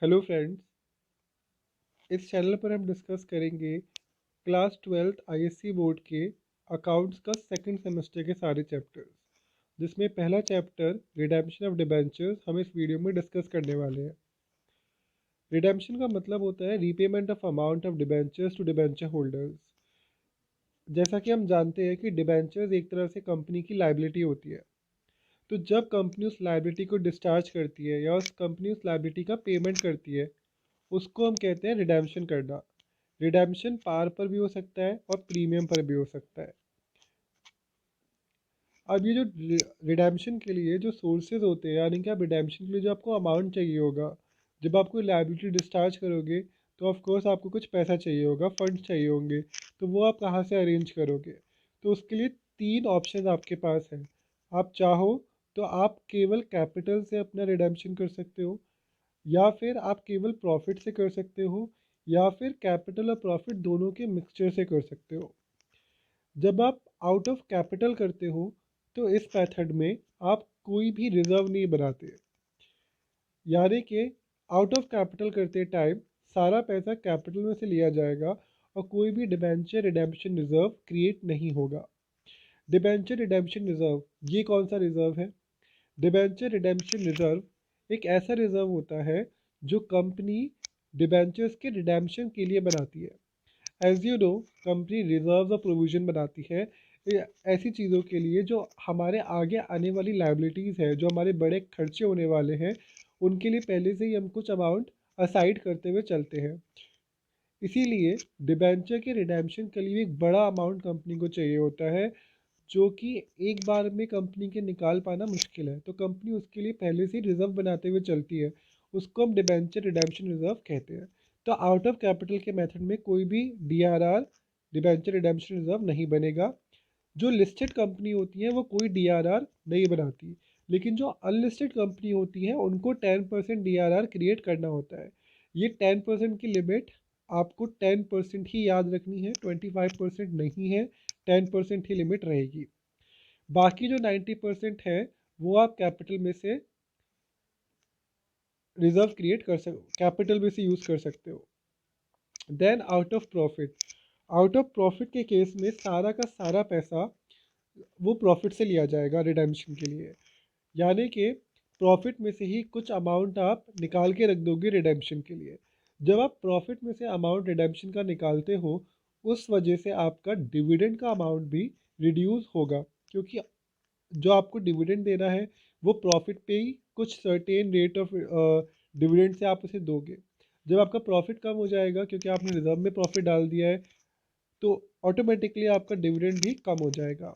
Hello friends. इस channel पर हम डिस्कस करेंगे क्लास 12th आईएससी बोर्ड के अकाउंट्स का सेकंड सेमेस्टर के सारे चैप्टर्स, जिसमें पहला चैप्टर रिडेम्पशन ऑफ डिबेंचर्स हम इस वीडियो में डिस्कस करने वाले हैं। रिडेम्पशन का मतलब होता है repayment of amount of debentures to debenture holders. जैसा कि हम जानते हैं कि डिबेंचर्स एक तरह से कंपनी की लाइबिलिटी होती है। तो जब कंपनी उस लाइबिलिटी को डिस्चार्ज करती है या उस कंपनी उस लाइबिलिटी का पेमेंट करती है, उसको हम कहते हैं रिडेम्पशन करना। रिडेम्पशन पार पर भी हो सकता है और प्रीमियम पर भी हो सकता है। अब ये जो रिडेम्पशन के लिए जो सोर्सेज होते हैं, यानी कि आप रिडेम्पशन के लिए जो आपको अमाउंट चाहिए होगा, जब आप कोई लाइबिलिटी डिस्चार्ज करोगे तो ऑफ कोर्स आपको कुछ पैसा चाहिए होगा, फंड चाहिए होंगे। तो वो आप कहाँ से अरेंज करोगे? तो उसके लिए तीन ऑप्शन आपके पास हैं। आप चाहो तो आप केवल कैपिटल से अपना रिडेम्पशन कर सकते हो, या फिर आप केवल प्रॉफिट से कर सकते हो, या फिर कैपिटल और प्रॉफिट दोनों के मिक्सचर से कर सकते हो। जब आप आउट ऑफ कैपिटल करते हो तो इस मेथड में आप कोई भी रिजर्व नहीं बनाते, यानी कि आउट ऑफ कैपिटल करते टाइम सारा पैसा कैपिटल में से लिया जाएगा और कोई भी डिबेंचर रिडेम्पशन रिजर्व क्रिएट नहीं होगा। डिबेंचर रिडेम्पशन रिजर्व ये कौन सा रिजर्व है? डिबेंचर रिडेम्पशन रिजर्व एक ऐसा रिजर्व होता है जो कंपनी डिबेंचर्स के रिडेम्पशन के लिए बनाती है। As you know, company reserve और प्रोविजन बनाती है ऐसी चीज़ों के लिए जो हमारे आगे आने वाली लाइबिलिटीज़ है, जो हमारे बड़े खर्चे होने वाले हैं, उनके लिए पहले से ही हम कुछ अमाउंट असाइड करते हुए चलते हैं। इसीलिए डिबेंचर के रिडेम्पशन के लिए एक बड़ा अमाउंट कंपनी को चाहिए होता है, जो कि एक बार में कंपनी के निकाल पाना मुश्किल है। तो कंपनी उसके लिए पहले से ही रिजर्व बनाते हुए चलती है। उसको हम डिबेंचर रिडेम्पशन रिजर्व कहते हैं। तो आउट ऑफ कैपिटल के मेथड में कोई भी डीआरआर डिबेंचर रिडेम्पशन रिजर्व नहीं बनेगा। जो लिस्टेड कंपनी होती है वो कोई डीआरआर नहीं बनाती, लेकिन जो अनलिस्टेड कंपनी होती है उनको 10% डीआरआर क्रिएट करना होता है। ये 10% की लिमिट आपको 10% ही याद रखनी है, 25% नहीं है। 10% ही लिमिट रहेगी। बाकी जो 90% है वो आप कैपिटल में से रिजर्व क्रिएट कर कैपिटल में से यूज़ कर सकते हो। देन आउट ऑफ प्रॉफिट के केस में सारा का सारा पैसा वो प्रॉफिट से लिया जाएगा रिडेम्पशन के लिए, यानी कि प्रॉफिट में से ही कुछ अमाउंट आप निकाल के रख दोगे रिडेम्पशन के लिए। जब आप प्रॉफिट में से अमाउंट रिडेम्पशन का निकालते हो, उस वजह से आपका डिविडेंड का अमाउंट भी रिड्यूस होगा, क्योंकि जो आपको डिविडेंड देना है वो प्रॉफिट पे ही कुछ सर्टेन रेट ऑफ डिविडेंड से आप उसे दोगे। जब आपका प्रॉफिट कम हो जाएगा क्योंकि आपने रिजर्व में प्रॉफिट डाल दिया है, तो ऑटोमेटिकली आपका डिविडेंड भी कम हो जाएगा।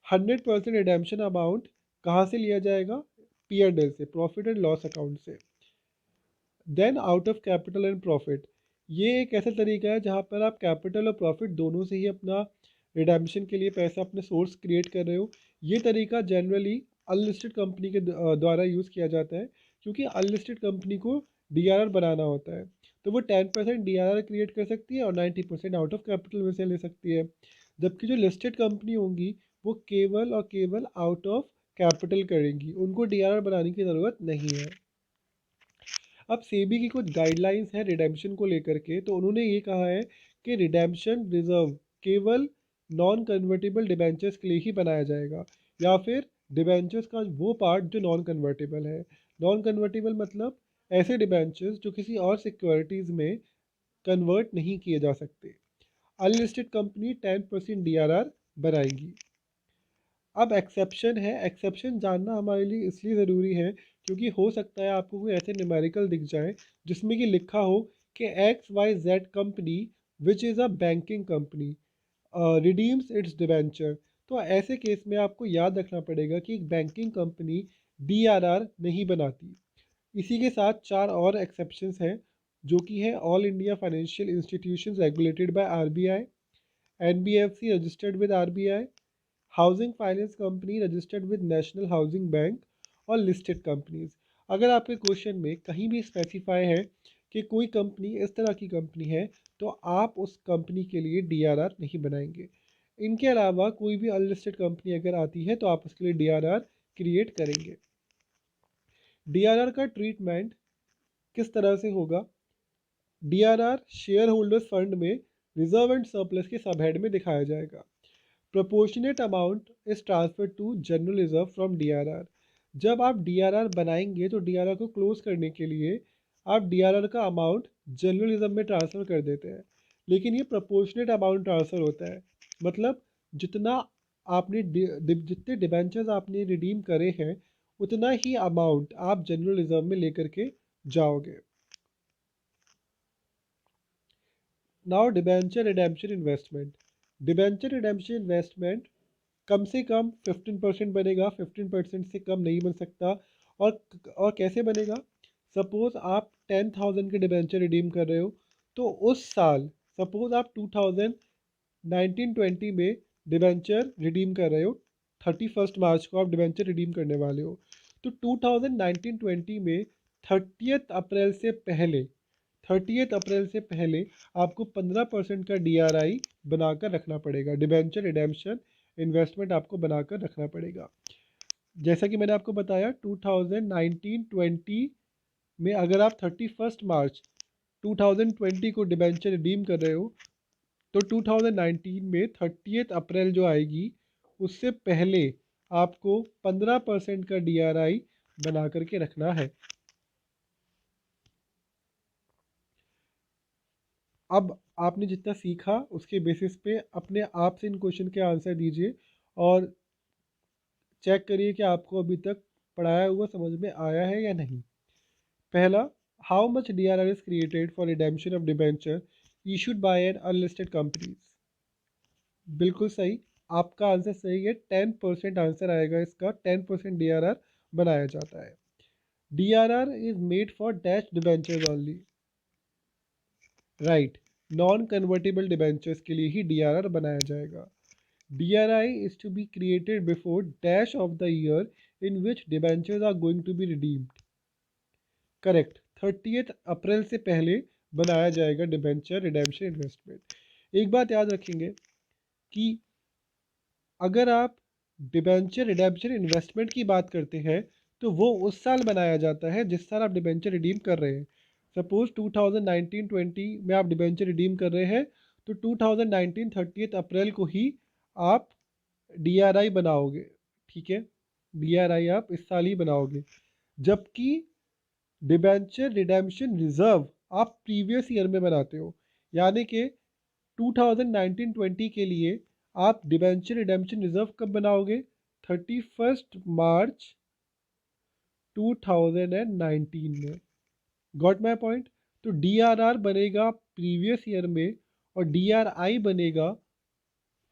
100% रिडेम्पशन अमाउंट कहाँ से लिया जाएगा? P&L से, प्रॉफिट एंड लॉस अकाउंट से। Then out of capital and profit, ये एक ऐसा तरीका है जहाँ पर आप कैपिटल और प्रॉफिट दोनों से ही अपना रिडेम्पशन के लिए पैसा अपने सोर्स क्रिएट कर रहे हो। ये तरीका जनरली अनलिस्टेड कंपनी के द्वारा यूज़ किया जाता है, क्योंकि अनलिस्टेड कंपनी को डीआरआर बनाना होता है। तो वो 10% डीआरआर क्रिएट कर सकती है और 90% आउट ऑफ कैपिटल में से ले सकती है। जबकि जो लिस्टेड कंपनी होंगी वो केवल और केवल आउट ऑफ कैपिटल करेंगी, उनको डीआरआर बनाने की ज़रूरत नहीं है। अब सेबी की कुछ गाइडलाइंस हैं रिडेम्पशन को लेकर के, तो उन्होंने ये कहा है कि रिडेम्पशन रिजर्व केवल नॉन कन्वर्टेबल डिबेंचर्स के लिए ही बनाया जाएगा, या फिर डिबेंचर्स का वो पार्ट जो नॉन कन्वर्टेबल है। नॉन कन्वर्टेबल मतलब ऐसे डिबेंचर्स जो किसी और सिक्योरिटीज़ में कन्वर्ट नहीं किए जा सकते। अनलिस्टेड कंपनी 10% डीआरआर बनाएगी। अब एक्सेप्शन है, एक्सेप्शन जानना हमारे लिए इसलिए ज़रूरी है क्योंकि हो सकता है आपको कोई ऐसे न्यूमेरिकल दिख जाए जिसमें कि लिखा हो कि XYZ company which is a banking company redeems it's debenture. तो ऐसे केस में आपको याद रखना पड़ेगा कि एक बैंकिंग कंपनी डीआरआर नहीं बनाती। इसी के साथ चार और एक्सेप्शंस हैं, जो कि है all India financial institutions regulated by RBI, NBFC registered with RBI, housing finance company registered with national housing bank, और लिस्टेड कंपनीज। अगर आपके क्वेश्चन में कहीं भी स्पेसिफाई है कि कोई कंपनी इस तरह की कंपनी है, तो आप उस कंपनी के लिए डीआरआर नहीं बनाएंगे। इनके अलावा कोई भी अनलिस्टेड कंपनी अगर आती है तो आप उसके लिए डीआरआर क्रिएट करेंगे। डीआरआर का ट्रीटमेंट किस तरह से होगा? DRR शेयर होल्डर्स फंड में रिजर्व एंड सरप्लस के सब हेड में दिखाया जाएगा। Proportionate amount is transfer to general reserve from DRR। जब आप DRR बनाएंगे तो DRR को क्लोज करने के लिए आप DRR का अमाउंट जनरल रिजर्व में ट्रांसफ़र कर देते हैं, लेकिन ये प्रोपोर्शनेट अमाउंट ट्रांसफ़र होता है। मतलब जितना आपने जितने डिबेंचर्स आपने रिडीम करे हैं उतना ही अमाउंट आप जनरल रिजर्व में लेकर के जाओगे। Now debenture redemption investment. Debenture redemption investment कम से कम 15% बनेगा, 15% से कम नहीं बन सकता। और कैसे बनेगा? सपोज आप 10,000 के डिबेंचर रिडीम कर रहे हो, तो उस साल सपोज आप 2019-20 में डिबेंचर रिडीम कर रहे हो, 31 मार्च को आप डिबेंचर रिडीम करने वाले हो, तो 2019-20 में 30 अप्रैल से पहले आपको 15% का DRI बनाकर रखना पड़ेगा, डिबेंचर रिडेम्पशन इन्वेस्टमेंट आपको बनाकर रखना पड़ेगा। जैसा कि मैंने आपको बताया 2019-20 में अगर आप 31 मार्च 2020 को डिबेंचर रिडीम कर रहे हो, तो 2019 में 30 अप्रैल जो आएगी उससे पहले आपको 15% का DRI बना करके रखना है। अब आपने जितना सीखा उसके बेसिस पे अपने आप से इन क्वेश्चन के आंसर दीजिए और चेक करिए कि आपको अभी तक पढ़ाया हुआ समझ में आया है या नहीं। पहला, how much DRR is created for redemption of debenture issued by an unlisted companies. बिल्कुल सही, आपका आंसर सही है। 10% आंसर आएगा इसका, 10% DRR बनाया जाता है। DRR is made for dash debentures only. Right, non convertible debentures के लिए ही DRR बनाया जाएगा। DRI is to be created before dash of the year in which debentures are going to be redeemed. Correct, 30 अप्रैल से पहले बनाया जाएगा debenture redemption investment. एक बात याद रखेंगे कि अगर आप डिबेंचर रिडेम्पशन इन्वेस्टमेंट की बात करते हैं तो वो उस साल बनाया जाता है जिस साल आप डिबेंचर रिडीम कर रहे हैं। सपोज 2019-20 में आप डिबेंचर रिडीम कर रहे हैं तो 2019 30 अप्रैल को ही आप DRI बनाओगे, ठीक है? DRI आप इस साल ही बनाओगे, जबकि डिबेंचर रिडेम्पशन रिजर्व आप प्रीवियस ईयर में बनाते हो। यानी कि 2019-20 के लिए आप डिबेंचर रिडेम्पशन रिजर्व कब बनाओगे? 31 मार्च 2019 में। Got my point? तो DRR बनेगा प्रीवियस ईयर में और DRI बनेगा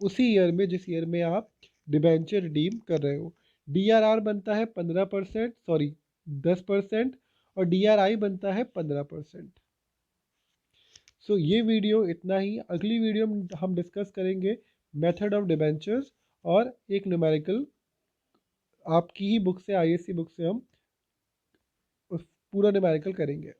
उसी ईयर में जिस ईयर में आप डिबेंचर रिडीम कर रहे हो। DRR बनता है 15%, सॉरी 10%, और DRI बनता है 15%। सो ये वीडियो इतना ही। अगली वीडियो में हम डिस्कस करेंगे मेथड ऑफ डिबेंचर्स और एक न्यूमेरिकल आपकी ही बुक से, ISC बुक से हम पूरा न्यूमेरिकल करेंगे।